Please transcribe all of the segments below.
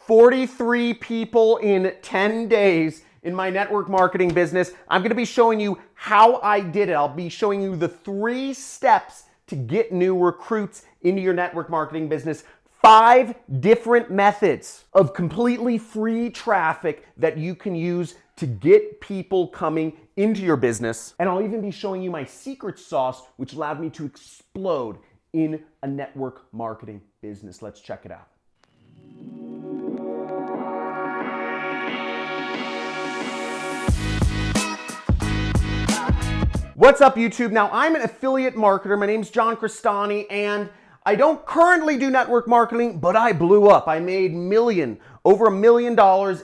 43 people in 10 days in my network marketing business. I'm going to be showing you how I did it. I'll be showing you the 3 steps to get new recruits into your network marketing business. 5 different methods of completely free traffic that you can use to get people coming into your business. And I'll even be showing you my secret sauce, which allowed me to explode in a network marketing business. Let's check it out. What's up, YouTube? Now, I'm an affiliate marketer. My name's John Crestani, and I don't currently do network marketing, but I blew up. I made over $1 million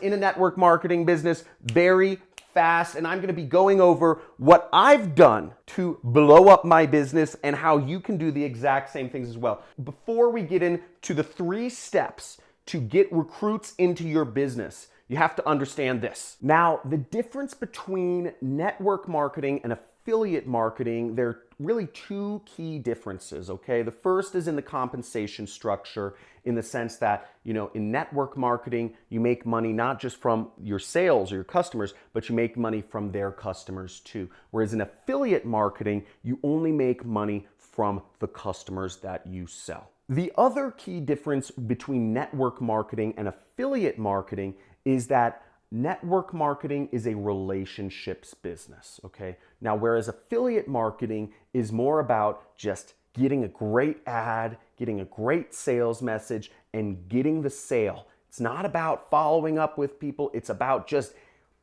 in a network marketing business very fast, and I'm going to be going over what I've done to blow up my business and how you can do the exact same things as well. Before we get into the 3 steps to get recruits into your business, you have to understand this. Now, the difference between network marketing and affiliate marketing, there are really 2 key differences, okay? The first is in the compensation structure, in the sense that, in network marketing, you make money not just from your sales or your customers, but you make money from their customers too. Whereas in affiliate marketing, you only make money from the customers that you sell. The other key difference between network marketing and affiliate marketing is that network marketing is a relationships business, okay? Now, whereas affiliate marketing is more about just getting a great ad, getting a great sales message, and getting the sale. It's not about following up with people. It's about just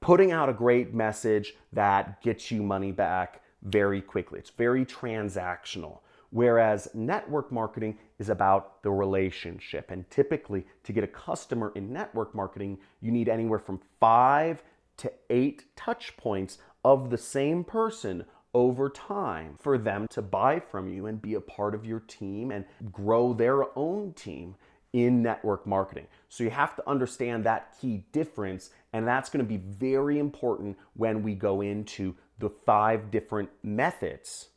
putting out a great message that gets you money back very quickly. It's very transactional. Whereas network marketing is about the relationship. And typically, to get a customer in network marketing, you need anywhere from 5 to 8 touch points of the same person over time for them to buy from you and be a part of your team and grow their own team in network marketing. So you have to understand that key difference, and that's going to be very important when we go into the 5 different methods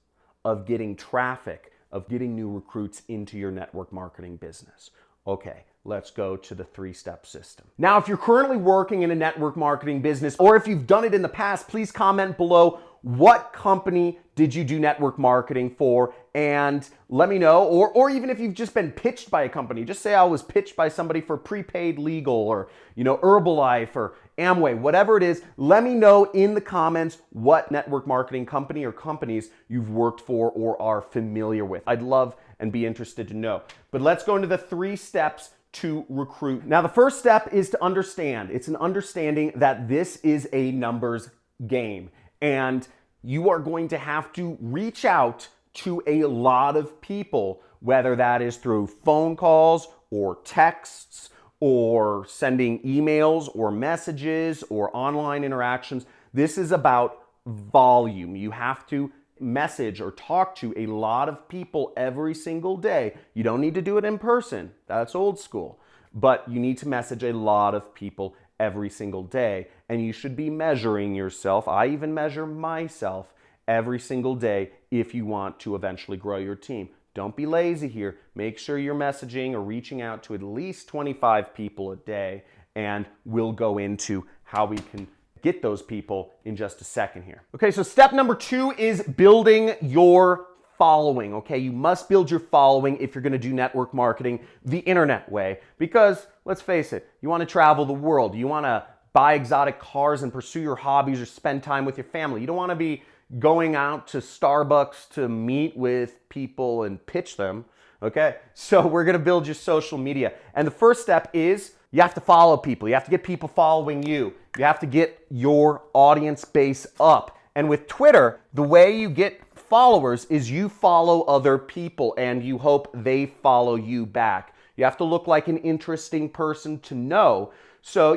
of getting traffic, of getting new recruits into your network marketing business. Okay, let's go to the 3-step system. Now, if you're currently working in a network marketing business, or if you've done it in the past, please comment below what company did you do network marketing for, and let me know. Or even if you've just been pitched by a company, just say I was pitched by somebody for prepaid legal, or Herbalife or Amway, whatever it is. Let me know in the comments what network marketing company or companies you've worked for or are familiar with. I'd love and be interested to know. But let's go into the 3 steps to recruit. Now, the first step is to understand. It's an understanding that this is a numbers game, and you are going to have to reach out to a lot of people, whether that is through phone calls or texts or sending emails or messages or online interactions. This is about volume. You have to message or talk to a lot of people every single day. You don't need to do it in person. That's old school. But you need to message a lot of people every single day, and you should be measuring yourself. I even measure myself every single day if you want to eventually grow your team. Don't be lazy here. Make sure you're messaging or reaching out to at least 25 people a day, and we'll go into how we can get those people in just a second here. Okay, so step number 2 is building your following, okay? You must build your following if you're gonna do network marketing the internet way, because let's face it, you wanna travel the world, you wanna buy exotic cars and pursue your hobbies or spend time with your family. You don't wanna be going out to Starbucks to meet with people and pitch them, okay? So we're gonna build your social media. And the first step is you have to follow people. You have to get people following you. You have to get your audience base up. And with Twitter, the way you get followers is you follow other people and you hope they follow you back. You have to look like an interesting person to know. So,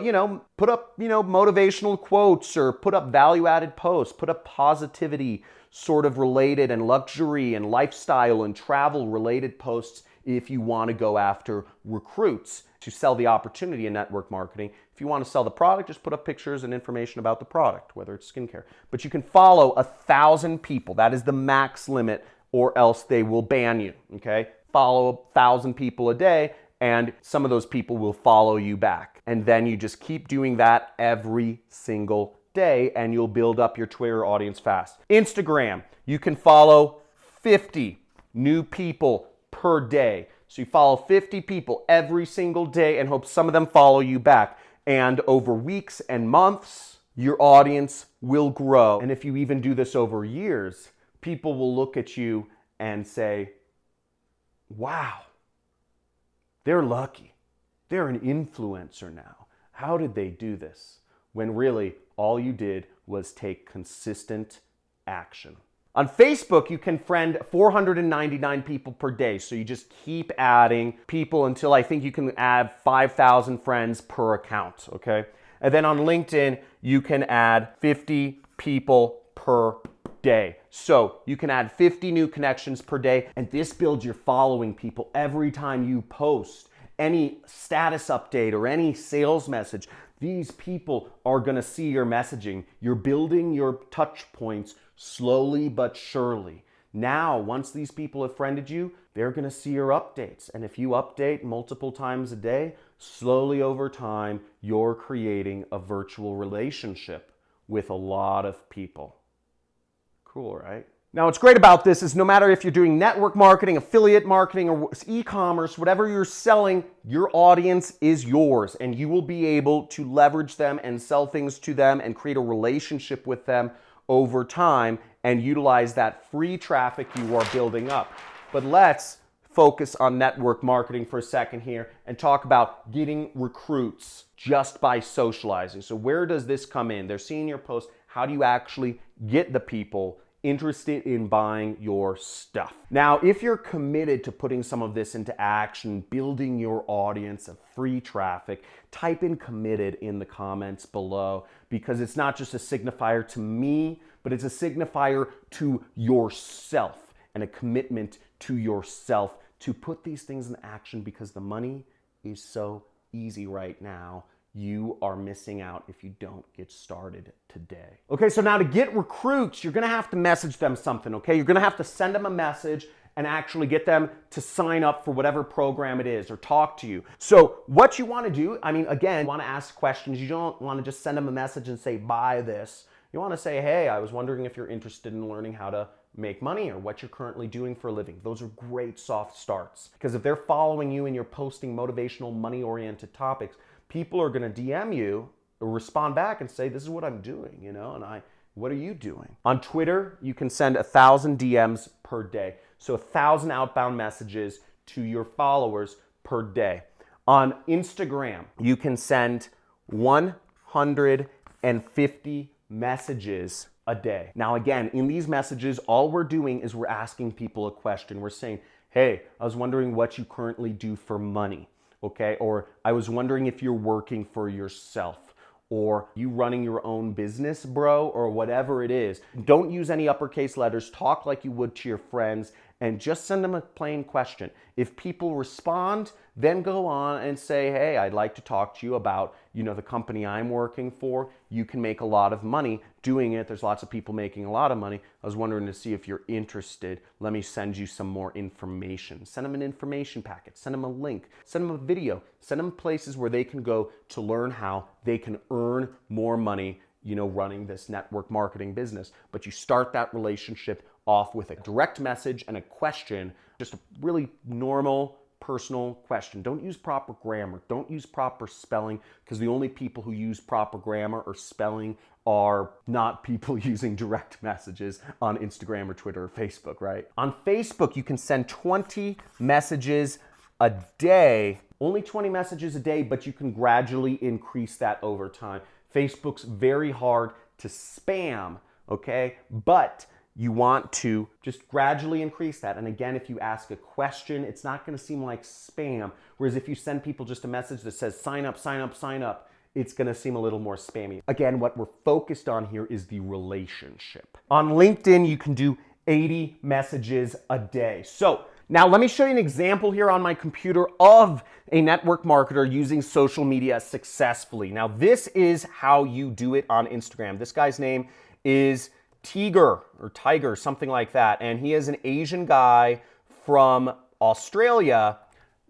put up, motivational quotes, or put up value-added posts, put up positivity sort of related and luxury and lifestyle and travel related posts if you want to go after recruits to sell the opportunity in network marketing. If you want to sell the product, just put up pictures and information about the product, whether it's skincare. But you can follow 1,000 people. That is the max limit, or else they will ban you, okay? Follow 1,000 people a day, and some of those people will follow you back. And then you just keep doing that every single day and you'll build up your Twitter audience fast. Instagram, you can follow 50 new people per day. So you follow 50 people every single day and hope some of them follow you back. And over weeks and months, your audience will grow. And if you even do this over years, people will look at you and say, wow, they're lucky. They're an influencer now. How did they do this? When really all you did was take consistent action. On Facebook, you can friend 499 people per day. So you just keep adding people until I think you can add 5,000 friends per account, okay? And then on LinkedIn, you can add 50 people per day. So you can add 50 new connections per day, and this builds your following people every time you post any status update or any sales message. These people are gonna see your messaging. You're building your touch points slowly but surely. Now, once these people have friended you, they're gonna see your updates. And if you update multiple times a day, slowly over time, you're creating a virtual relationship with a lot of people. Cool, right? Now, what's great about this is no matter if you're doing network marketing, affiliate marketing, or e-commerce, whatever you're selling, your audience is yours, and you will be able to leverage them and sell things to them and create a relationship with them over time and utilize that free traffic you are building up. But let's focus on network marketing for a second here and talk about getting recruits just by socializing. So where does this come in? They're seeing your post. How do you actually get the people interested in buying your stuff? Now, if you're committed to putting some of this into action, building your audience of free traffic, type in committed in the comments below, because it's not just a signifier to me, but it's a signifier to yourself and a commitment to yourself to put these things in action, because the money is so easy right now. You are missing out if you don't get started today. Okay, so now to get recruits, you're gonna have to message them something, okay? You're gonna have to send them a message and actually get them to sign up for whatever program it is or talk to you. So what you wanna do, I mean, again, you wanna ask questions. You don't wanna just send them a message and say, buy this. You wanna say, hey, I was wondering if you're interested in learning how to make money or what you're currently doing for a living. Those are great soft starts, because if they're following you and you're posting motivational, money-oriented topics, people are going to DM you or respond back and say, this is what I'm doing, you know, and what are you doing? On Twitter, you can send 1,000 DMs per day. So 1,000 outbound messages to your followers per day. On Instagram, you can send 150 messages a day. Now, again, in these messages, all we're doing is we're asking people a question. We're saying, hey, I was wondering what you currently do for money. Okay, or I was wondering if you're working for yourself, or you running your own business, bro, or whatever it is. Don't use any uppercase letters. Talk like you would to your friends and just send them a plain question. If people respond, then go on and say, hey, I'd like to talk to you about, you know, the company I'm working for. You can make a lot of money doing it. There's lots of people making a lot of money. I was wondering to see if you're interested. Let me send you some more information. Send them an information packet. Send them a link. Send them a video. Send them places where they can go to learn how they can earn more money, you know, running this network marketing business. But you start that relationship off with a direct message and a question, just a really normal, personal question. Don't use proper grammar. Don't use proper spelling, because the only people who use proper grammar or spelling are not people using direct messages on Instagram or Twitter or Facebook, right? On Facebook, you can send 20 messages a day, only 20 messages a day, but you can gradually increase that over time. Facebook's very hard to spam, okay? But you want to just gradually increase that. And again, if you ask a question, it's not gonna seem like spam. Whereas if you send people just a message that says, sign up, sign up, sign up, it's gonna seem a little more spammy. Again, what we're focused on here is the relationship. On LinkedIn, you can do 80 messages a day. So now let me show you an example here on my computer of a network marketer using social media successfully. Now this is how you do it on Instagram. This guy's name is Tiger, something like that. And he is an Asian guy from Australia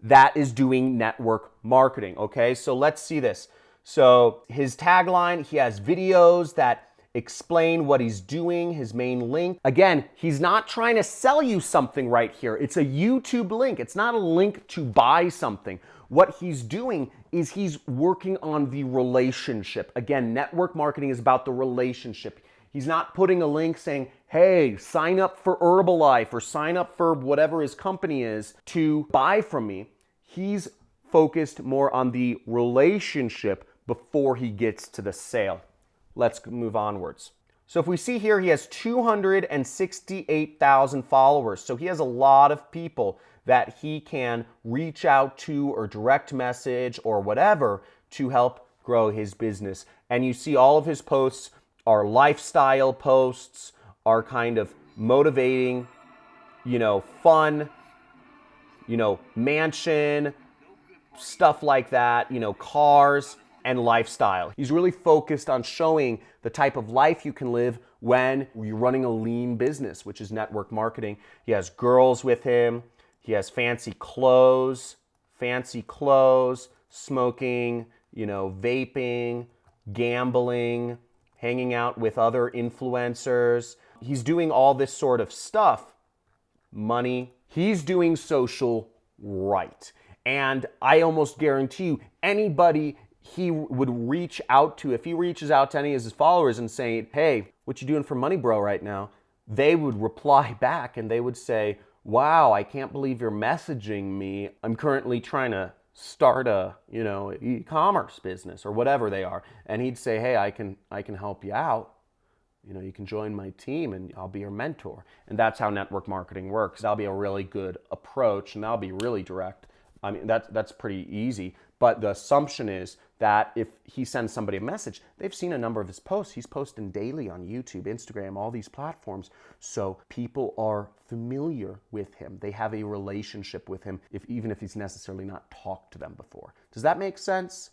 that is doing network marketing, okay? So let's see this. So his tagline, he has videos that explain what he's doing, his main link. Again, he's not trying to sell you something right here. It's a YouTube link. It's not a link to buy something. What he's doing is he's working on the relationship. Again, network marketing is about the relationship. He's not putting a link saying, hey, sign up for Herbalife or sign up for whatever his company is to buy from me. He's focused more on the relationship before he gets to the sale. Let's move onwards. So if we see here, he has 268,000 followers. So he has a lot of people that he can reach out to or direct message or whatever to help grow his business. And you see all of his posts are lifestyle posts, are kind of motivating, fun, mansion, stuff like that, cars and lifestyle. He's really focused on showing the type of life you can live when you're running a lean business, which is network marketing. He has girls with him. He has fancy clothes, smoking, vaping, gambling, hanging out with other influencers. He's doing all this sort of stuff. Money. He's doing social right. And I almost guarantee you, anybody he would reach out to, if he reaches out to any of his followers and say, hey, what you doing for money, bro, right now? They would reply back and they would say, wow, I can't believe you're messaging me. I'm currently trying to start a, e-commerce business or whatever they are. And he'd say, hey, I can help you out. You can join my team and I'll be your mentor. And that's how network marketing works. That'll be a really good approach and that'll be really direct. I mean, that's pretty easy. But the assumption is that if he sends somebody a message, they've seen a number of his posts. He's posting daily on YouTube, Instagram, all these platforms. So people are familiar with him. They have a relationship with him, even if he's necessarily not talked to them before. Does that make sense?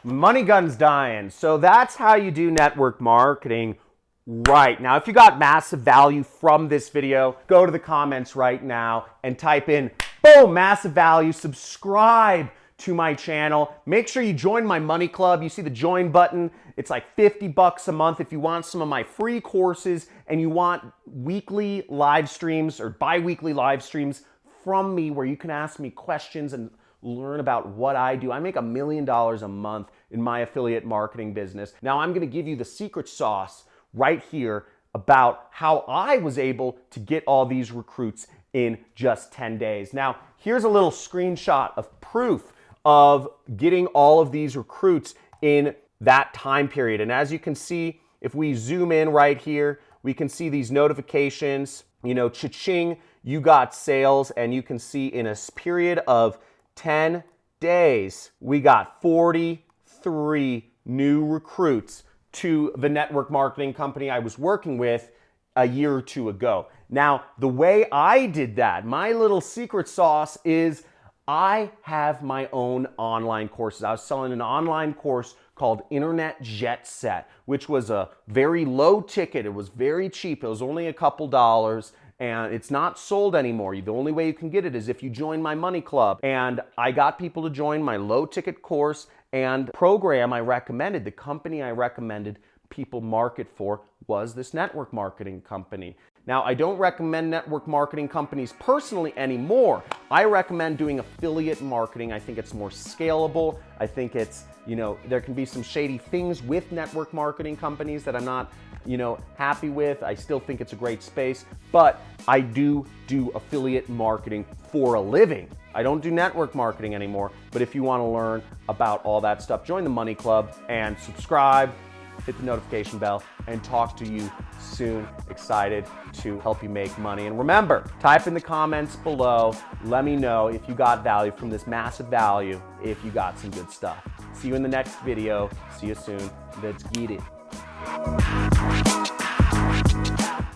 Money gun's dying. So that's how you do network marketing right now. If you got massive value from this video, go to the comments right now and type in, boom, massive value, subscribe to my channel. Make sure you join my money club. You see the join button. It's like $50 a month if you want some of my free courses and you want weekly live streams or bi-weekly live streams from me where you can ask me questions and learn about what I do. I make $1 million a month in my affiliate marketing business. Now I'm gonna give you the secret sauce right here about how I was able to get all these recruits in just 10 days. Now, here's a little screenshot of proof of getting all of these recruits in that time period. And as you can see, if we zoom in right here, we can see these notifications, cha-ching, you got sales, and you can see in a period of 10 days, we got 43 new recruits to the network marketing company I was working with a year or two ago. Now, the way I did that, my little secret sauce is I have my own online courses. I was selling an online course called Internet Jet Set, which was a very low ticket. It was very cheap. It was only a couple dollars. And it's not sold anymore. The only way you can get it is if you join my money club. And I got people to join my low ticket course and program I recommended. The company I recommended people market for was this network marketing company. Now, I don't recommend network marketing companies personally anymore. I recommend doing affiliate marketing. I think it's more scalable. I think it's, there can be some shady things with network marketing companies that I'm not, happy with. I still think it's a great space, but I do affiliate marketing for a living. I don't do network marketing anymore, but if you want to learn about all that stuff, join the Money Club and subscribe, hit the notification bell, and talk to you soon. Excited to help you make money. And remember, type in the comments below. Let me know if you got value from this massive value, if you got some good stuff. See you in the next video. See you soon. Let's get it.